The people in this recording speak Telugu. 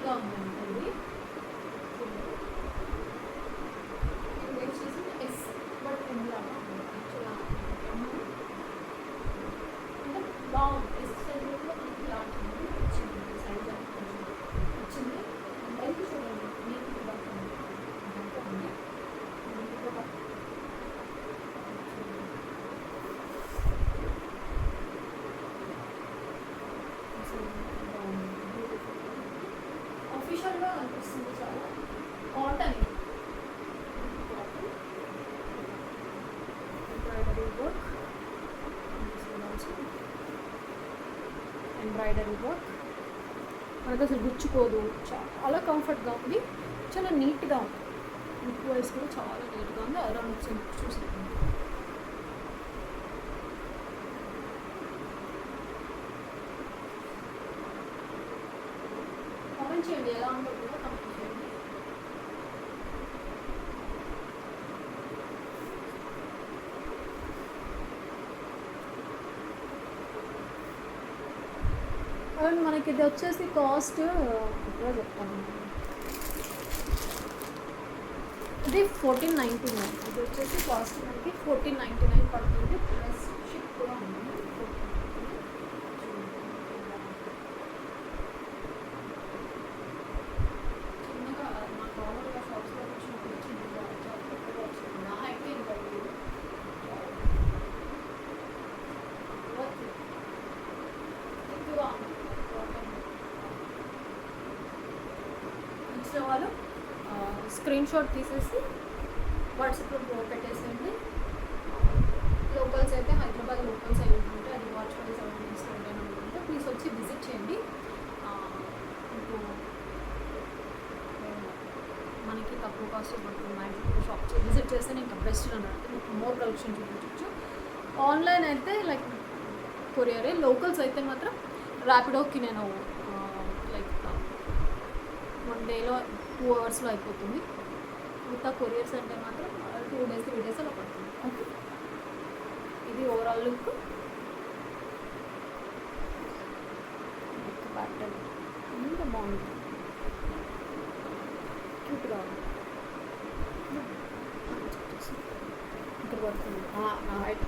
క్యూట్గా ఉందండి ఇది. ఇది వచ్చేసి ఎస్ బట్ ఇందులో యాక్చువల్గా అంటే బాగుంది. ఎస్ సైజ్లో ఇలా వచ్చింది సైజ్ వచ్చింది. లైక్ చూడండి మీకు కూడా ఉంది. ఆఫీషియల్గా అనిపిస్తుంది చాలా. Cotton embroidery work, embroidery work మనకు అసలు గుచ్చుకోదు. చాలా కంఫర్ట్గా ఉంది, చాలా నీట్గా ఉంది. లుక్ వైజ్ కూడా చాలా నీట్గా ఉంది. అరౌండ్ వచ్చింది చూసాను. కామెంట్ చేయండి ఎలా ఉందో కూడా కామెంట్ చేయండి. అండ్ మనకి ఇది వచ్చేసి కాస్ట్ ఎప్పుడో చెప్తాను. ఇది 1499. ఇది వచ్చేసి కాస్ట్ మనకి 1499 పడుతుంది. ప్లస్ షిప్ కూడా ఉంది. చిన్నగా మా నార్మల్గా షాప్స్లో వచ్చినప్పుడు చిన్నగా చాలా వచ్చింది. నా అయితే ఇంకా ఎక్కువగా ఇచ్చిన వాళ్ళు స్క్రీన్ షాట్ తీసేసి వాట్సాప్లో పెట్టేసేయండి. లోకల్స్ అయితే హైదరాబాద్ లోకల్స్ అయి ఉంటుంటే అది వాచ్ వైజ్ అవుతుంటే అనుకుంటే ప్లీజ్ వచ్చి విజిట్ చేయండి. మీకు మనకి తక్కువ కాస్ట్ పడుతుంది. మ్యాక్సిమం షాప్ విజిట్ చేస్తే నేను బెస్ట్ అని అంటే మీకు మోర్ కలెక్షన్ చూపించవచ్చు. ఆన్లైన్ అయితే లైక్ కొరియరే. లోకల్స్ అయితే మాత్రం ర్యాపిడోకి నేను లైక్ 1 డేలో 2 అవర్స్లో అయిపోతుంది. మిగతా కొరియర్స్ అంటే మాత్రం 2 days 3 days అలా పడుతుంది. ఓకే, ఇది ఓవరాల్ లుక్. ప్యాటర్న్ ఇంకా బాగుంది, క్యూట్గా ఉంది. ఇక్కడ పడుతుంది హైట్.